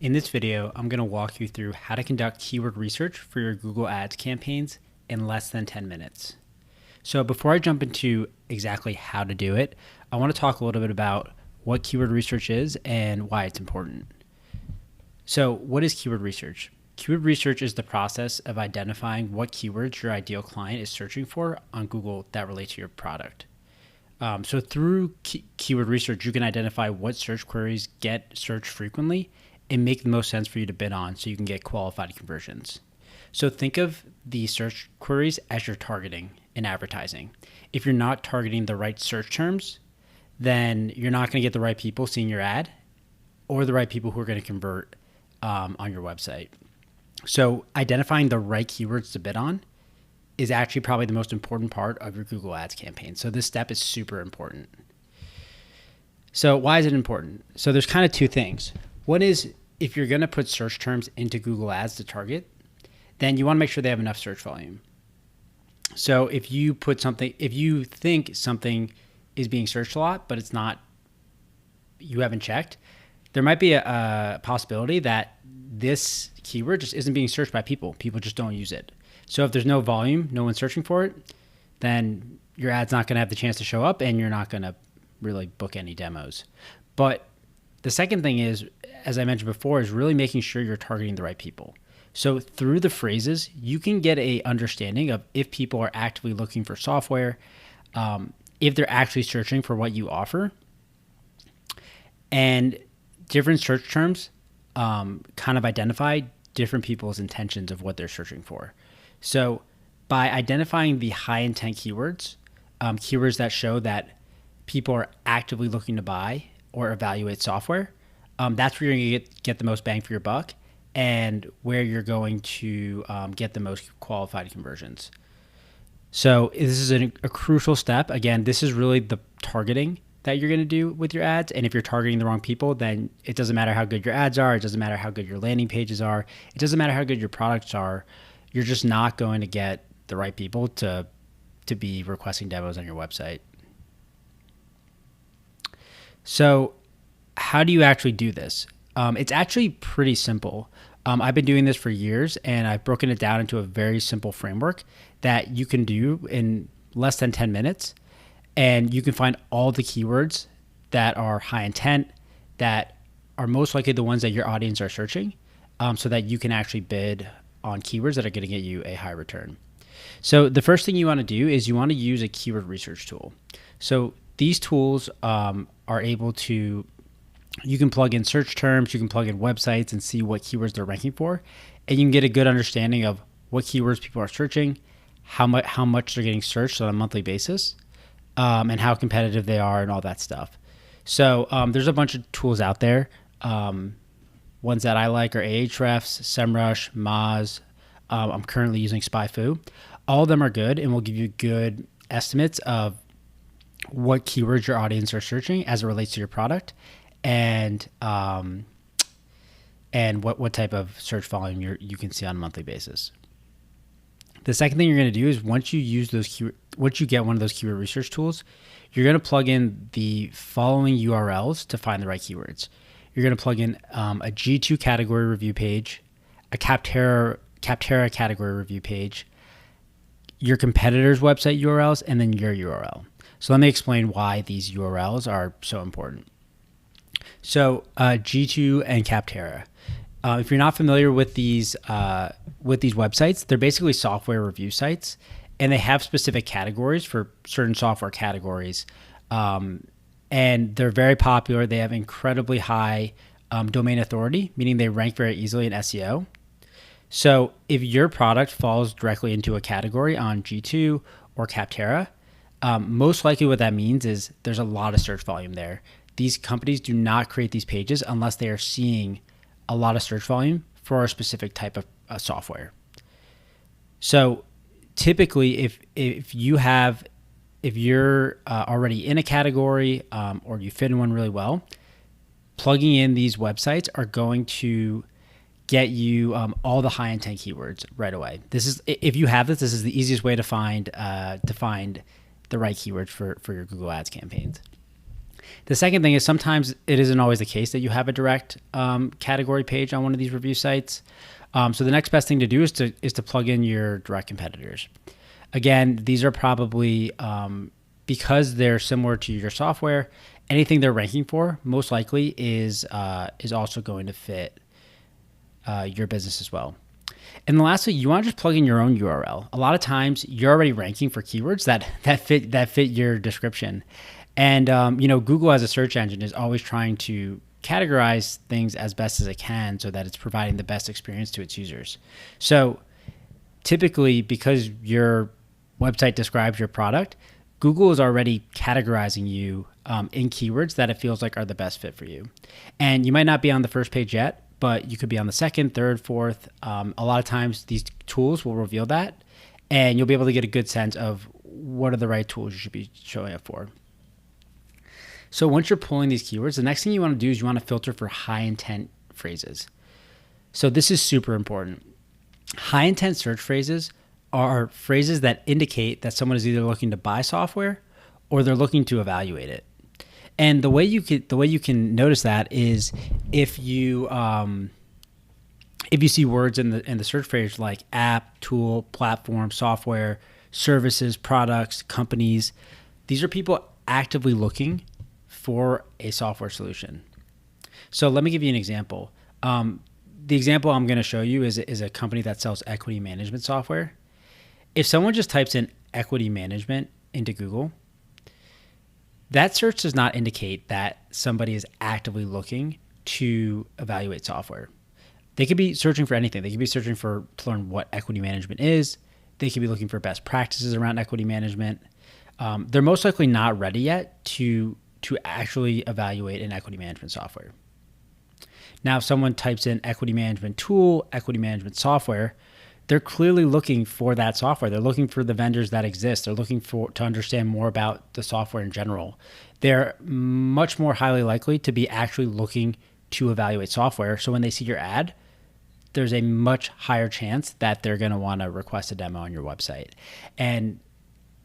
In this video, I'm going to walk you through how to conduct keyword research for your Google Ads campaigns in less than 10 minutes. So before I jump into exactly how to do it, I want to talk a little bit about what keyword research is and why it's important. So what is keyword research? Keyword research is the process of identifying what keywords your ideal client is searching for on Google that relate to your product. So through keyword research, you can identify what search queries get searched frequently and make the most sense for you to bid on so you can get qualified conversions. So think of the search queries as your targeting in advertising. If you're not targeting the right search terms, then you're not going to get the right people seeing your ad or the right people who are going to convert on your website. So identifying the right keywords to bid on is actually probably the most important part of your Google Ads campaign. So this step is super important. So why is it important? So there's kind of two things. One is if you're going to put search terms into Google Ads to target, then you want to make sure they have enough search volume. So if you think something is being searched a lot, but it's not, you haven't checked, there might be a possibility that this keyword just isn't being searched by people. People just don't use it. So if there's no volume, no one's searching for it, then your ad's not going to have the chance to show up and you're not going to really book any demos. But the second thing is, as I mentioned before, is really making sure you're targeting the right people. So through the phrases, you can get a understanding of if people are actively looking for software, if they're actually searching for what you offer, and different search terms kind of identify different people's intentions of what they're searching for. So by identifying the high intent keywords, keywords that show that people are actively looking to buy or evaluate software, that's where you're going to get the most bang for your buck and where you're going to get the most qualified conversions. So this is a crucial step. Again, this is really the targeting that you're going to do with your ads. And if you're targeting the wrong people, then it doesn't matter how good your ads are. It doesn't matter how good your landing pages are. It doesn't matter how good your products are. You're just not going to get the right people to be requesting demos on your website. So how do you actually do this? It's actually pretty simple. I've been doing this for years, and I've broken it down into a very simple framework that you can do in less than 10 minutes. And you can find all the keywords that are high intent, that are most likely the ones that your audience are searching, so that you can actually bid on keywords that are going to get you a high return. So the first thing you want to do is you want to use a keyword research tool. So these tools are able to, you can plug in search terms, you can plug in websites and see what keywords they're ranking for, and you can get a good understanding of what keywords people are searching, how much they're getting searched on a monthly basis, and how competitive they are and all that stuff. So there's a bunch of tools out there. Ones that I like are Ahrefs, SEMrush, Moz. I'm currently using SpyFu. All of them are good and will give you good estimates of what keywords your audience are searching as it relates to your product, and what type of search volume you can see on a monthly basis. The second thing you're going to do is once you get one of those keyword research tools, you're going to plug in the following URLs to find the right keywords. You're going to plug in a G2 category review page, a Capterra category review page, your competitor's website URLs, and then your URL. So let me explain why these URLs are so important. So G2 and Capterra. If you're not familiar with these websites, they're basically software review sites, and they have specific categories for certain software categories. And they're very popular. They have incredibly high domain authority, meaning they rank very easily in SEO. So if your product falls directly into a category on G2 or Capterra, most likely what that means is there's a lot of search volume there. These companies do not create these pages unless they are seeing a lot of search volume for a specific type of software. So typically, if you're already in a category or you fit in one really well, plugging in these websites are going to get you all the high intent keywords right away. If you have this is the easiest way to find the right keywords for your Google Ads campaigns. The second thing is sometimes it isn't always the case that you have a direct category page on one of these review sites. So the next best thing to do is to plug in your direct competitors. Again, these are probably because they're similar to your software. Anything they're ranking for most likely is also going to fit your business as well. And then lastly, you want to just plug in your own URL. A lot of times you're already ranking for keywords that fit your description. And Google as a search engine is always trying to categorize things as best as it can so that it's providing the best experience to its users. So typically, because your website describes your product, Google is already categorizing you in keywords that it feels like are the best fit for you. And you might not be on the first page yet, but you could be on the second, third, fourth. A lot of times these tools will reveal that, and you'll be able to get a good sense of what are the right tools you should be showing up for. So once you're pulling these keywords, the next thing you want to do is you want to filter for high intent phrases. So this is super important. High intent search phrases are phrases that indicate that someone is either looking to buy software or they're looking to evaluate it. And the way you can notice that is if you see words in the search phrase like app, tool, platform, software, services, products, companies. These are people actively looking for a software solution. So let me give you an example. The example I'm going to show you is a company that sells equity management software. If someone just types in equity management into Google, that search does not indicate that somebody is actively looking to evaluate software. They could be searching for anything. They could be searching to learn what equity management is. They could be looking for best practices around equity management. They're most likely not ready yet to actually evaluate an equity management software. Now, if someone types in equity management tool, equity management software, they're clearly looking for that software. They're looking for the vendors that exist. They're looking to understand more about the software in general. They're much more highly likely to be actually looking to evaluate software. So when they see your ad, there's a much higher chance that they're going to want to request a demo on your website. And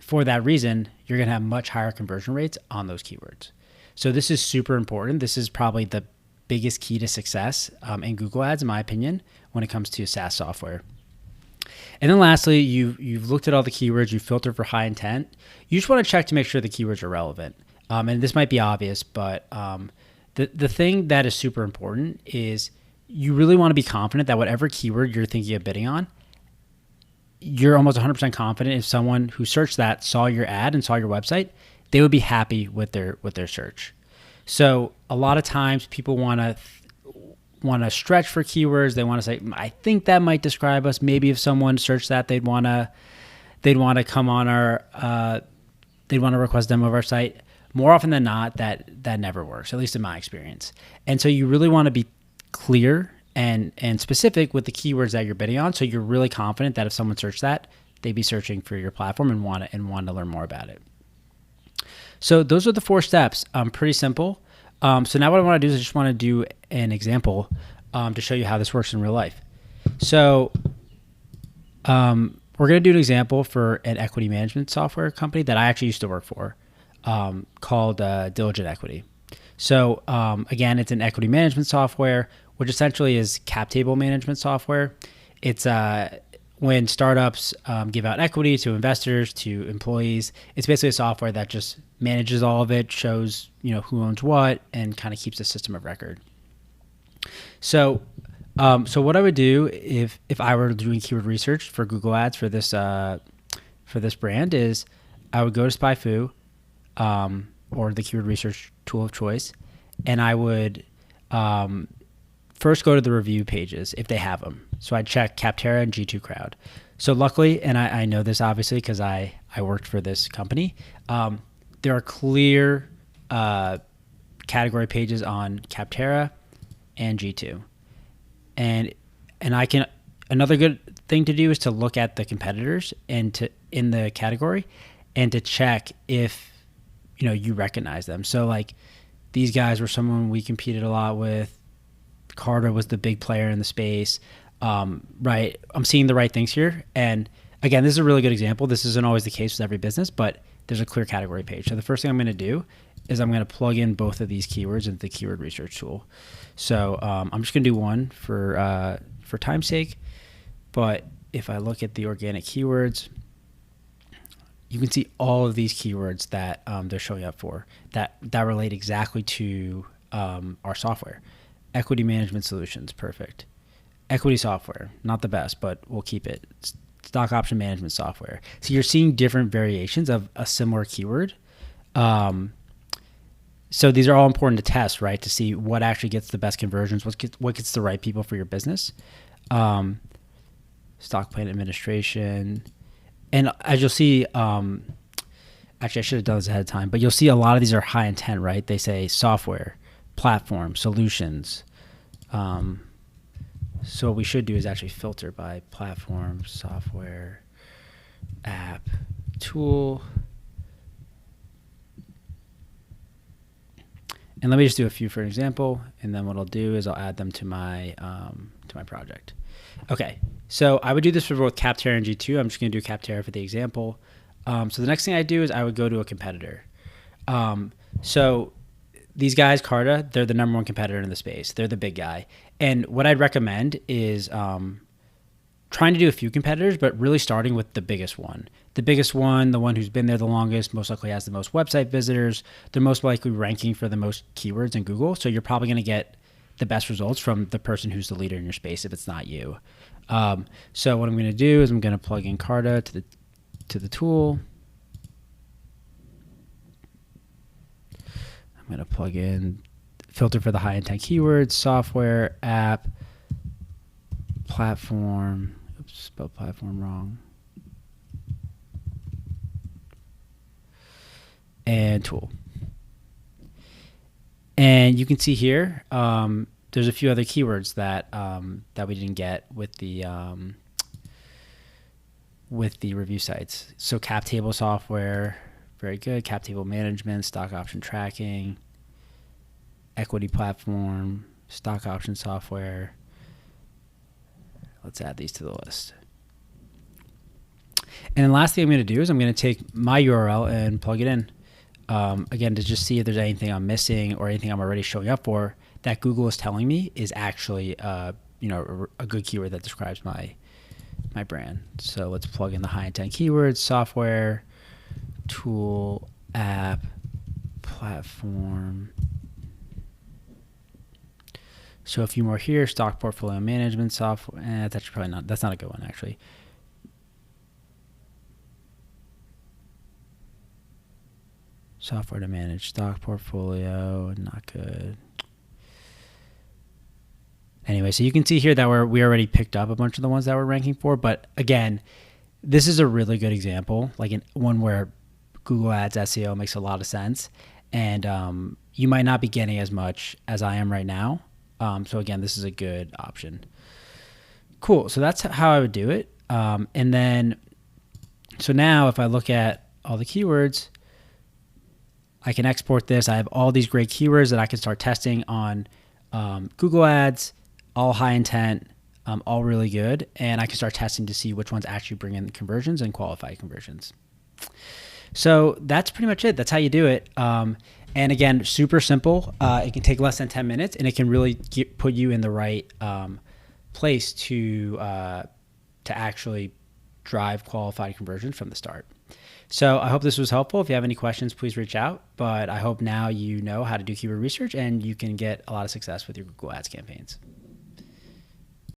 for that reason, you're going to have much higher conversion rates on those keywords. So this is super important. This is probably the biggest key to success in Google Ads, in my opinion, when it comes to SaaS software. And then lastly, you've looked at all the keywords, you filtered for high intent. You just want to check to make sure the keywords are relevant. And this might be obvious, but the thing that is super important is you really want to be confident that whatever keyword you're thinking of bidding on, you're almost 100% confident if someone who searched that saw your ad and saw your website, they would be happy with their search. So a lot of times people want to stretch for keywords. They want to say, I think that might describe us. Maybe if someone searched that, they'd want to come on they'd want to request a demo of our site. More often than not, that never works, at least in my experience. And so you really want to be clear and specific with the keywords that you're bidding on. So you're really confident that if someone searched that, they'd be searching for your platform and want to learn more about it. So those are the 4 steps. Pretty simple. So now what I want to do is I just want to do an example to show you how this works in real life. So we're going to do an example for an equity management software company that I actually used to work for called Diligent Equity. So again, it's an equity management software, which essentially is cap table management software. It's when startups give out equity to investors, to employees. It's basically a software that just manages all of it, shows who owns what, and kind of keeps a system of record. So what I would do if I were doing keyword research for Google Ads for this brand is I would go to SpyFu or the keyword research tool of choice, and I would first go to the review pages if they have them. So I'd check Capterra and G2 Crowd. So luckily, and I know this obviously because I worked for this company, there are clear category pages on Capterra and G2. And another good thing to do is to look at the competitors in the category and to check if you recognize them. So like these guys were someone we competed a lot with. Carter was the big player in the space. Right. I'm seeing the right things here. And again, this is a really good example. This isn't always the case with every business, but there's a clear category page. So the first thing I'm going to do is I'm going to plug in both of these keywords into the keyword research tool. So I'm just going to do one for time's sake. But if I look at the organic keywords, you can see all of these keywords that they're showing up for that relate exactly to our software. Equity management solutions, perfect. Equity software, not the best, but we'll keep it. Stock option management software. So you're seeing different variations of a similar keyword. So these are all important to test, right? To see what actually gets the best conversions, what gets the right people for your business. Stock plan administration. And as you'll see, actually I should have done this ahead of time, but you'll see a lot of these are high intent, right? They say software, platform, solutions. So what we should do is actually filter by platform, software, app, tool. And let me just do a few for an example, and then what I'll do is I'll add them to my project. Okay, so I would do this for both Capterra and G2. I'm just going to do Capterra for the example. So the next thing I do is I would go to a competitor. So these guys, Carta, they're the number one competitor in the space. They're the big guy. And what I'd recommend is trying to do a few competitors, but really starting with the biggest one. The biggest one, the one who's been there the longest, most likely has the most website visitors. They're most likely ranking for the most keywords in Google. So you're probably going to get the best results from the person who's the leader in your space if it's not you. So what I'm going to do is I'm going to plug in Carta to the tool. I'm going to plug in filter for the high intent keywords, software, app, platform. Oops, spelled platform wrong. And tool. And you can see here, there's a few other keywords that we didn't get with the review sites. So cap table software, very good. Cap table management, stock option tracking, equity platform, stock option software. Let's add these to the list. And the last thing I'm going to do is I'm going to take my URL and plug it in. Again, to just see if there's anything I'm missing or anything I'm already showing up for that Google is telling me is actually, a good keyword that describes my brand. So let's plug in the high intent keywords, software, tool, app, platform. So a few more here, stock portfolio management software. That's actually probably not, that's not a good one actually. Software to manage stock portfolio, not good. Anyway, so you can see here that we already picked up a bunch of the ones that we're ranking for. But again, this is a really good example, like one where Google Ads SEO makes a lot of sense. And you might not be getting as much as I am right now. So again, this is a good option. Cool. So that's how I would do it. And then, so now if I look at all the keywords, I can export this. I have all these great keywords that I can start testing on Google Ads, all high intent, all really good. And I can start testing to see which ones actually bring in the conversions and qualify conversions. So that's pretty much it. That's how you do it. And again, super simple. It can take less than 10 minutes and it can really put you in the right place to actually drive qualified conversions from the start. So I hope this was helpful. If you have any questions, please reach out. But I hope now you know how to do keyword research and you can get a lot of success with your Google Ads campaigns.